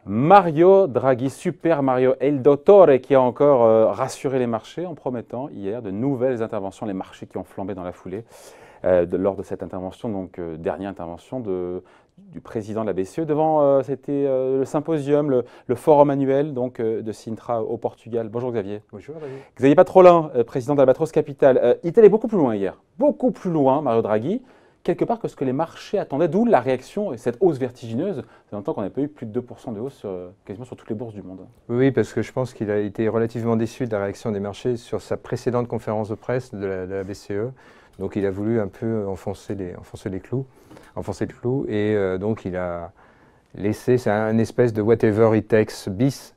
Mario Draghi, Super Mario, El Dottore, qui a encore rassuré les marchés en promettant hier de nouvelles interventions, les marchés qui ont flambé dans la foulée lors de cette intervention, donc dernière intervention du président de la BCE devant, c'était le symposium, le forum annuel donc, de Sintra au Portugal. Bonjour Xavier. Bonjour David. Xavier Patrolin, président d'Albatros Capital. Il est allé beaucoup plus loin hier, beaucoup plus loin, Mario Draghi, quelque part que ce que les marchés attendaient, d'où la réaction et cette hausse vertigineuse. C'est longtemps qu'on n'a pas eu plus de 2% de hausse quasiment sur toutes les bourses du monde. Oui, parce que je pense qu'il a été relativement déçu de la réaction des marchés sur sa précédente conférence de presse de la BCE. Donc il a voulu un peu enfoncer le clou, et donc il a laissé, c'est un espèce de whatever it takes bis.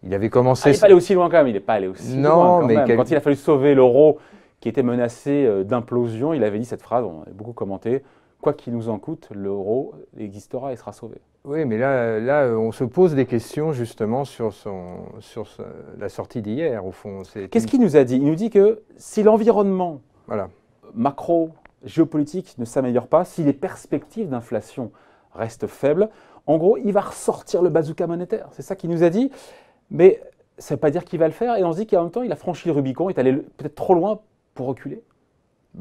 Il avait commencé... il n'est pas allé aussi loin quand même, il n'est pas allé aussi loin quand même. Quand il a fallu sauver l'euro qui était menacé d'implosion, il avait dit cette phrase, on a beaucoup commenté, quoi qu'il nous en coûte, l'euro existera et sera sauvé. Oui, mais là, on se pose des questions justement sur la sortie d'hier, au fond. Qu'est-ce qu'il nous a dit? Il nous dit que si l'environnement macro, géopolitique ne s'améliore pas, si les perspectives d'inflation restent faibles, en gros, il va ressortir le bazooka monétaire. C'est ça qu'il nous a dit. Mais ça ne veut pas dire qu'il va le faire. Et on se dit qu'en même temps, il a franchi le Rubicon, il est allé peut-être trop loin pour reculer.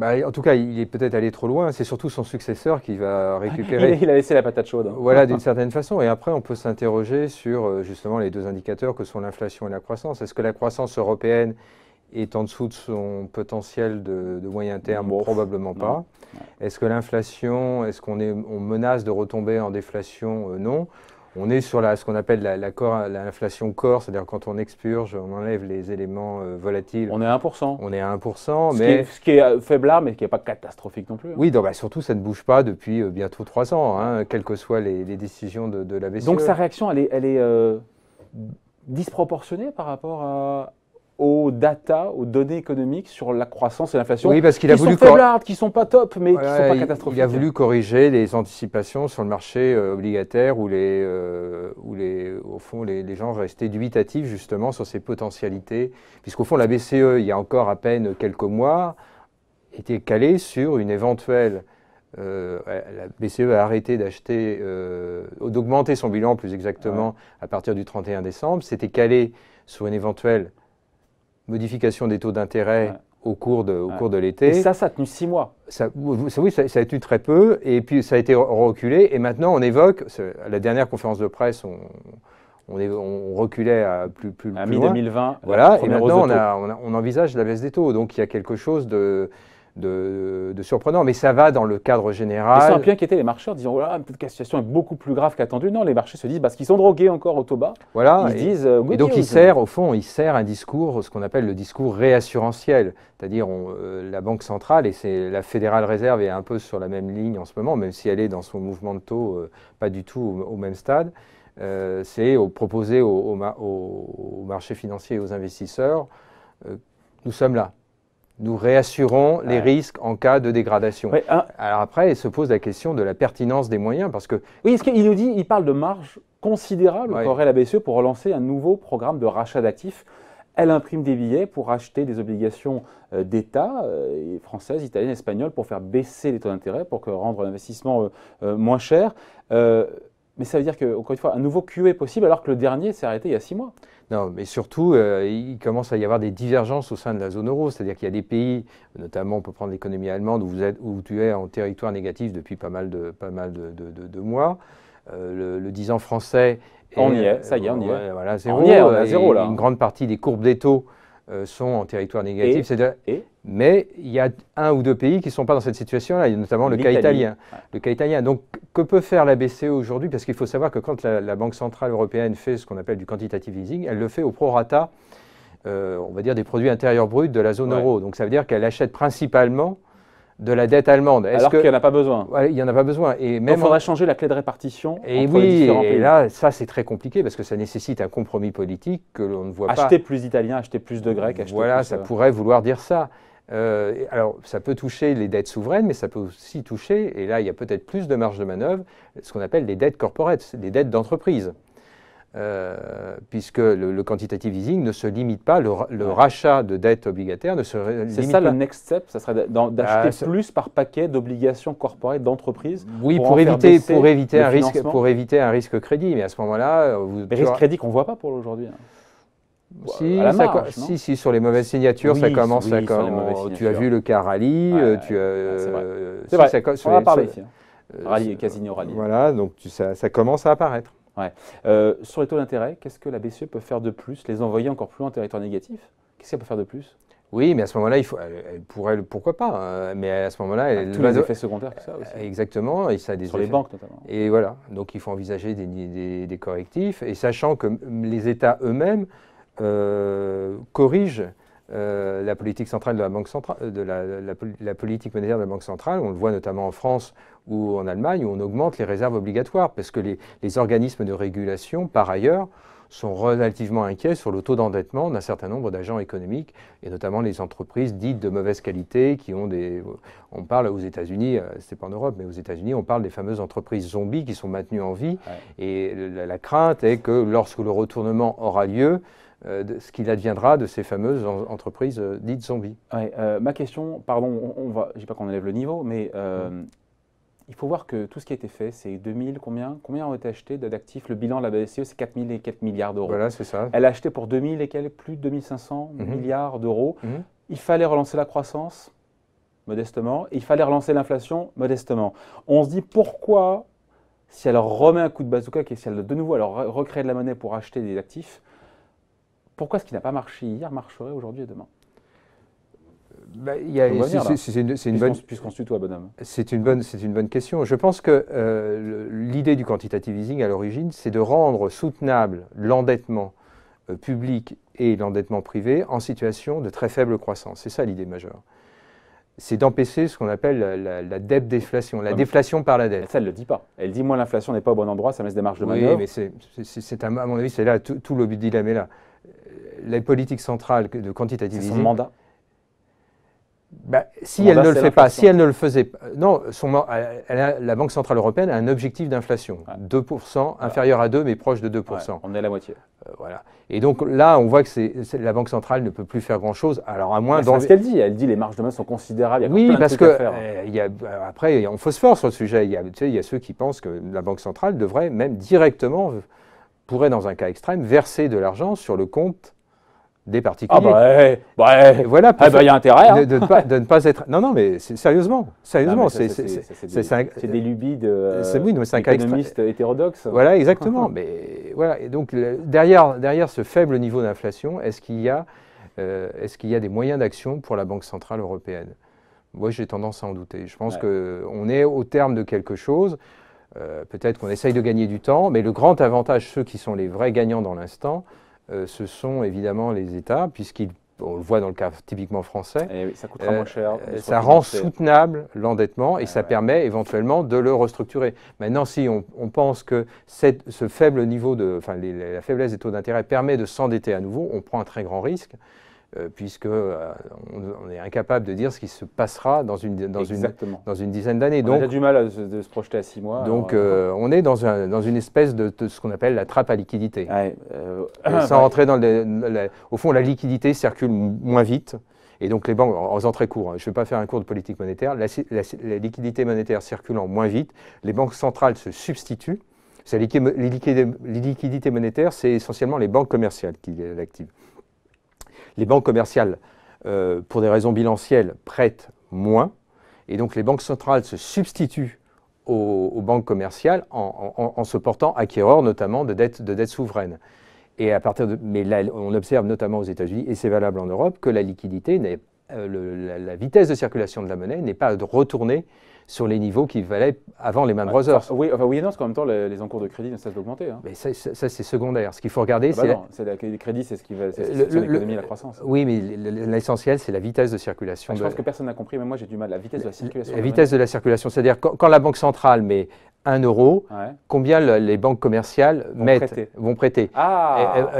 En tout cas, il est peut-être allé trop loin. C'est surtout son successeur qui va récupérer. Il a laissé la patate chaude. Voilà, d'une certaine façon. Et après, on peut s'interroger sur justement les deux indicateurs que sont l'inflation et la croissance. Est-ce que la croissance européenne est en dessous de son potentiel de moyen terme? Probablement pas. Est-ce que l'inflation, on menace de retomber en déflation? Non. On est sur ce qu'on appelle l'inflation core, c'est-à-dire quand on expurge, on enlève les éléments volatiles. On est à 1%. On est à 1%. Ce qui est faiblard, mais qui n'est pas catastrophique non plus. Oui, donc, surtout, ça ne bouge pas depuis bientôt 3 ans, quelles que soient les décisions de la BCE. Donc sa réaction, elle est disproportionnée par rapport aux data, aux données économiques sur la croissance et l'inflation, qui sont faiblardes, qui ne sont pas top, mais qui ne sont pas catastrophiques. Il a voulu corriger les anticipations sur le marché obligataire où au fond, les gens restaient dubitatifs justement sur ces potentialités, puisqu'au fond, la BCE, il y a encore à peine quelques mois, était calée sur une éventuelle... la BCE a arrêté d'acheter, d'augmenter son bilan plus exactement à partir du 31 décembre, c'était calé sur une éventuelle modification des taux d'intérêt au cours de l'été. Et ça a tenu 6 mois. Oui, ça a tenu très peu, et puis ça a été reculé, et maintenant on évoque, à la dernière conférence de presse, on reculait à plus loin. Mi-2020. Voilà, et maintenant on envisage la baisse des taux, donc il y a quelque chose de surprenant, mais ça va dans le cadre général. Ils sont un peu inquiétés les marchés en disant peut-être que la situation est beaucoup plus grave qu'attendu. Non, les marchés se disent parce qu'ils sont drogués encore au taux bas. Voilà, ils se disent et donc il sert un discours, ce qu'on appelle le discours réassurantiel, c'est-à-dire la Banque centrale, et la Fédérale Réserve est un peu sur la même ligne en ce moment, même si elle est dans son mouvement de taux pas du tout au même stade. C'est proposer au marché financier et aux investisseurs, nous sommes là. Nous réassurons les risques en cas de dégradation. Alors après, il se pose la question de la pertinence des moyens, parce que... Oui, il parle de marge considérable qu'aurait la BCE pour relancer un nouveau programme de rachat d'actifs. Elle imprime des billets pour acheter des obligations d'État, françaises, italiennes, espagnoles, pour faire baisser les taux d'intérêt, pour rendre l'investissement moins cher. Mais ça veut dire qu'encore une fois, un nouveau QE est possible alors que le dernier s'est arrêté il y a 6 mois. Non, mais surtout, il commence à y avoir des divergences au sein de la zone euro. C'est-à-dire qu'il y a des pays, notamment on peut prendre l'économie allemande, où tu es en territoire négatif depuis pas mal de mois. Le 10 ans français... On y est, ça y est, on y est. Voilà, zéro. On y est, on est à zéro là. Une grande partie des courbes des taux sont en territoire négatif. Mais il y a 1 ou 2 pays qui ne sont pas dans cette situation-là, notamment le cas italien. Le cas italien. Donc, que peut faire la BCE aujourd'hui? Parce qu'il faut savoir que quand la Banque Centrale Européenne fait ce qu'on appelle du quantitative easing, elle le fait au prorata, on va dire, des produits intérieurs bruts de la zone euro. Donc, ça veut dire qu'elle achète principalement de la dette allemande. Alors qu'il n'y en a pas besoin. Il n'y en a pas besoin. Et même il faudra changer la clé de répartition entre les différents pays. Et là, ça c'est très compliqué parce que ça nécessite un compromis politique que l'on ne voit pas. Acheter plus d'Italiens, acheter plus de Grecs, acheter voilà, plus... ça pourrait vouloir dire ça. Alors, ça peut toucher les dettes souveraines, mais ça peut aussi toucher, et là il y a peut-être plus de marge de manœuvre, ce qu'on appelle les dettes corporate, les dettes d'entreprise. puisque le quantitative easing ne se limite pas, le rachat de dettes obligataires ne se limite pas. C'est ça le next step, ça serait d'acheter plus par paquet d'obligations corporate d'entreprises. Oui, pour éviter un risque crédit, mais à ce moment-là... Mais risque crédit qu'on ne voit pas pour aujourd'hui. Si, sur les mauvaises signatures, ça commence à... Tu as vu le cas Rallye, c'est vrai, on en a parlé ici. Rallye et Casino Rallye. Voilà, donc ça commence à apparaître. Ouais. Sur les taux d'intérêt, qu'est-ce que la BCE peut faire de plus? Les envoyer encore plus loin en territoire négatif? Qu'est-ce qu'elle peut faire de plus? Oui, mais à ce moment-là, elle pourrait, pourquoi pas, mais à ce moment-là... tous les effets secondaires que ça aussi. Exactement. Et ça a des sur les banques notamment. Et voilà, donc il faut envisager des correctifs, et sachant que les États eux-mêmes corrigent la politique centrale de la Banque centrale, la politique monétaire de la Banque centrale. On le voit notamment en France ou en Allemagne, où on augmente les réserves obligatoires, parce que les organismes de régulation, par ailleurs, sont relativement inquiets sur le taux d'endettement d'un certain nombre d'agents économiques, et notamment les entreprises dites de mauvaise qualité, qui ont des... On parle aux États-Unis, c'est pas en Europe, mais aux États-Unis, on parle des fameuses entreprises zombies qui sont maintenues en vie, et la crainte est que lorsque le retournement aura lieu, ce qu'il adviendra de ces fameuses entreprises dites zombies. Ouais, ma question, pardon, je ne dis pas qu'on élève le niveau, mais il faut voir que tout ce qui a été fait, c'est 2000, combien ont été achetés d'actifs? Le bilan de la BCE, c'est 4000 et quelques milliards d'euros. Voilà, c'est ça. Elle a acheté pour 2000 et quelques, plus de 2500 milliards d'euros. Il fallait relancer la croissance, modestement, et il fallait relancer l'inflation, modestement. On se dit pourquoi, si elle remet un coup de bazooka, et si elle de nouveau recrée de la monnaie pour acheter des actifs, pourquoi ce qui n'a pas marché hier marcherait aujourd'hui et demain? Puisqu'on se tutoie, bonhomme. C'est une bonne question. Je pense que l'idée du quantitative easing à l'origine, c'est de rendre soutenable l'endettement public et l'endettement privé en situation de très faible croissance. C'est ça l'idée majeure. C'est d'empêcher ce qu'on appelle la dette déflation, la déflation par la dette. Ça, elle ne le dit pas. Elle dit, moi, l'inflation n'est pas au bon endroit, ça me laisse des marges de manœuvre. Oui, mais à mon avis, c'est là, tout le dilemme est là. Les politiques centrales de quantitative easing... C'est son mandat. Si elle ne le fait pas, si elle ne le faisait pas, non, la Banque Centrale Européenne a un objectif d'inflation, 2%, inférieur à 2, mais proche de 2%. On est à la moitié. Voilà. Et donc là, on voit que la Banque Centrale ne peut plus faire grand-chose, alors à moins... C'est ce qu'elle dit, elle dit les marges de manœuvre sont considérables, il y a plein de trucs à faire. Après, on phosphore sur le sujet, il y a ceux qui pensent que la Banque Centrale devrait même directement, pourrait dans un cas extrême, verser de l'argent sur le compte des particuliers. Voilà, il y a intérêt. De ne pas être... Non, mais sérieusement. C'est des lubies d'économistes hétérodoxes. Voilà, exactement. Mais voilà, et donc derrière ce faible niveau d'inflation, est-ce qu'il y a des moyens d'action pour la Banque Centrale Européenne? Moi, j'ai tendance à en douter. Je pense qu'on est au terme de quelque chose. Peut-être qu'on essaye de gagner du temps, mais le grand avantage, ceux qui sont les vrais gagnants dans l'instant, ce sont évidemment les États, puisqu'on le voit dans le cas typiquement français, et oui, ça coûtera moins cher. Ça rend soutenable l'endettement et ça permet éventuellement de le restructurer. Maintenant, si on pense que ce faible niveau la faiblesse des taux d'intérêt permet de s'endetter à nouveau, on prend un très grand risque, puisqu'on est incapable de dire ce qui se passera dans une dizaine d'années. On a déjà du mal de se projeter à 6 mois. Donc on est dans une espèce de ce qu'on appelle la trappe à liquidité. Sans rentrer dans au fond, la liquidité circule moins vite. Et donc les banques, en faisant très court, je ne vais pas faire un cours de politique monétaire, la liquidité monétaire circulant moins vite, les banques centrales se substituent. Les liquidités monétaires, c'est essentiellement les banques commerciales qui l'activent. Les banques commerciales, pour des raisons bilancielles, prêtent moins, et donc les banques centrales se substituent aux banques commerciales en se portant acquéreurs notamment de dettes souveraines. Et mais là, on observe notamment aux États-Unis, et c'est valable en Europe, que la liquidité, la vitesse de circulation de la monnaie n'est pas retournée sur les niveaux qui valaient avant les Lehman Brothers. Oui et non, parce qu'en même temps, les encours de crédit ne cessent d'augmenter. Hein. Mais ça c'est secondaire. Ce qu'il faut regarder, les crédits, c'est ce qui va l'économie et la croissance. Oui, mais l'essentiel, c'est la vitesse de circulation. Je pense que personne n'a compris, mais moi j'ai du mal. La vitesse de la circulation. La vitesse de la circulation, c'est-à-dire quand la Banque centrale met 1 euro, combien les banques commerciales vont prêter. Avant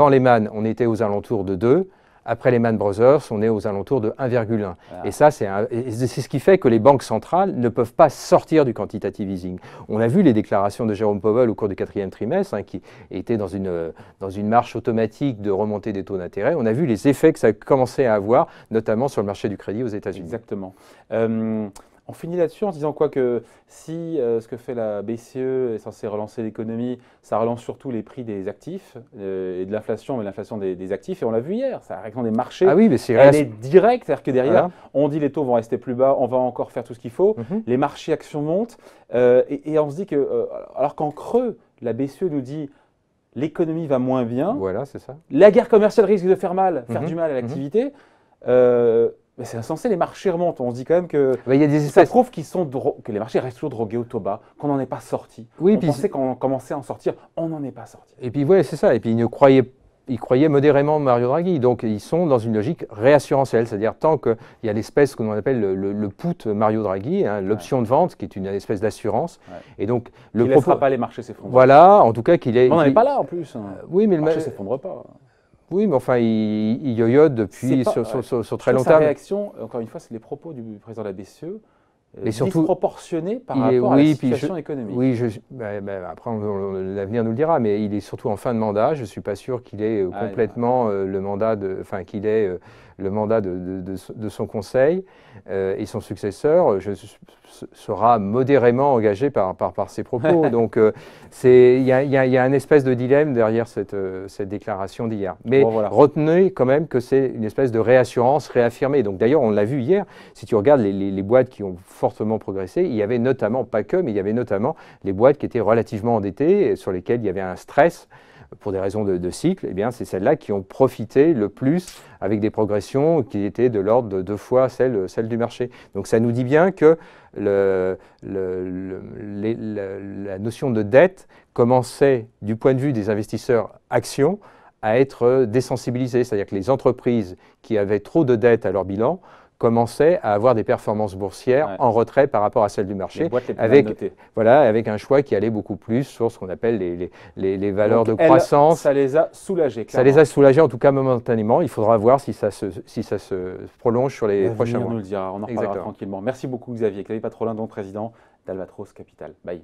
Lehman, on était aux alentours de 2. Après Lehman Brothers, on est aux alentours de 1,1. Et ça, c'est ce qui fait que les banques centrales ne peuvent pas sortir du quantitative easing. On a vu les déclarations de Jérôme Powell au cours du 4e trimestre, qui était dans une marche automatique de remontée des taux d'intérêt. On a vu les effets que ça commençait à avoir, notamment sur le marché du crédit aux États-Unis. Exactement. On finit là-dessus en disant quoi que si ce que fait la BCE est censé relancer l'économie, ça relance surtout les prix des actifs et de l'inflation, mais l'inflation des actifs. Et on l'a vu hier, ça réaction des marchés, ah oui, mais elle est directe, c'est-à-dire que derrière, on dit les taux vont rester plus bas, on va encore faire tout ce qu'il faut, les marchés actions montent, et on se dit que, alors qu'en creux, la BCE nous dit l'économie va moins bien, voilà, c'est ça. La guerre commerciale risque de faire du mal à l'activité. Mais c'est insensé, les marchés remontent. On se dit quand même que ça prouve que les marchés restent toujours drogués au taux bas, qu'on n'en est pas sorti. Oui, on pensait qu'on commençait à en sortir, on n'en est pas sorti. Et puis, ouais, c'est ça. Et puis, ils croyaient modérément Mario Draghi. Donc, ils sont dans une logique réassurantielle. C'est-à-dire, tant qu'il y a l'espèce qu'on appelle le put Mario Draghi, l'option de vente, qui est une espèce d'assurance. Et donc, il ne laissera pas les marchés s'effondrer. Voilà, en tout cas, qu'il est. On n'en est pas là en plus. Oui, mais le marché ne s'effondre pas. Oui, mais enfin, il yoyote depuis sur très longtemps. Sa réaction, encore une fois, c'est les propos du président de la BCE, disproportionnés par rapport à la situation économique. Oui, après, l'avenir nous le dira, mais il est surtout en fin de mandat. Je ne suis pas sûr qu'il ait complètement le mandat de son conseil, et son successeur sera modérément engagé par ses propos. Donc, il y a une espèce de dilemme derrière cette déclaration d'hier. Mais retenez quand même que c'est une espèce de réassurance réaffirmée. Donc, d'ailleurs, on l'a vu hier, si tu regardes les boîtes qui ont fortement progressé, il y avait notamment, pas que, mais il y avait notamment les boîtes qui étaient relativement endettées, et sur lesquelles il y avait un stress pour des raisons de cycle. Eh bien, c'est celles-là qui ont profité le plus avec des progressions qui étaient de l'ordre de 2 fois celles du marché. Donc ça nous dit bien que la notion de dette commençait, du point de vue des investisseurs actions, à être désensibilisée. C'est-à-dire que les entreprises qui avaient trop de dettes à leur bilan commençaient à avoir des performances boursières en retrait par rapport à celles du marché, avec un choix qui allait beaucoup plus sur ce qu'on appelle les valeurs de croissance. Ça les a soulagés. Ça les a soulagés, en tout cas momentanément. Il faudra voir si ça se prolonge sur les prochains mois. Nous le dira, on en reparlera tranquillement. Merci beaucoup Xavier. Xavier Patrolin, donc président d'Albatros Capital. Bye.